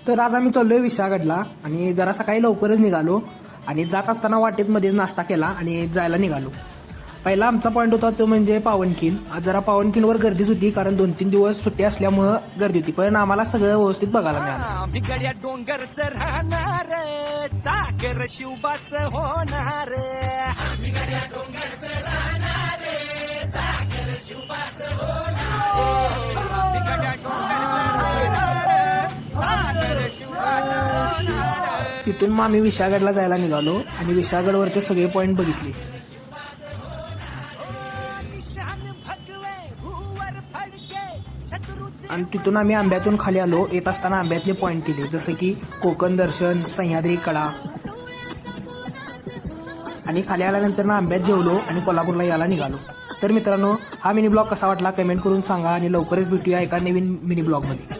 तर आज आम्ही चाललोय विशाळगडला आणि जरा सकाळी लवकरच निघालो आणि जात असताना वाटेत मध्येच नाश्ता केला आणि जायला निघालो. पहिला आमचा पॉईंट होता तो म्हणजे पावनखिंड. आज जरा पावनखिंडवर गर्दीच होती कारण 2-3 दिवस सुट्टी असल्यामुळं गर्दी होती, पण आम्हाला सगळं व्यवस्थित बघायला मिळालं. बिगड्या डोंगरच राहणार चाकर शिवबाच होणार. बिगड्या डोंगरच राहणार चाकर शिवबाच होणार. बिगड्या डोंगरच राहणार चाकर शिवबाच होणार. तिथून मग आम्ही विशाळगडला जायला निघालो आणि विशाळगडवरचे सगळे पॉईंट बघितले. आणि तिथून आम्ही आंब्यातून खाली आलो. येत असताना आंब्यातले पॉईंट केले, जसं की कोकण दर्शन, सह्याद्री कडा. आणि खाली आल्यानंतर आंब्यात जेवलो आणि कोल्हापूरला यायला निघालो. तर मित्रांनो, हा मिनी ब्लॉग कसा वाटला कमेंट करून सांगा आणि लवकरच भेटूया एका नवीन मिनी ब्लॉगमध्ये.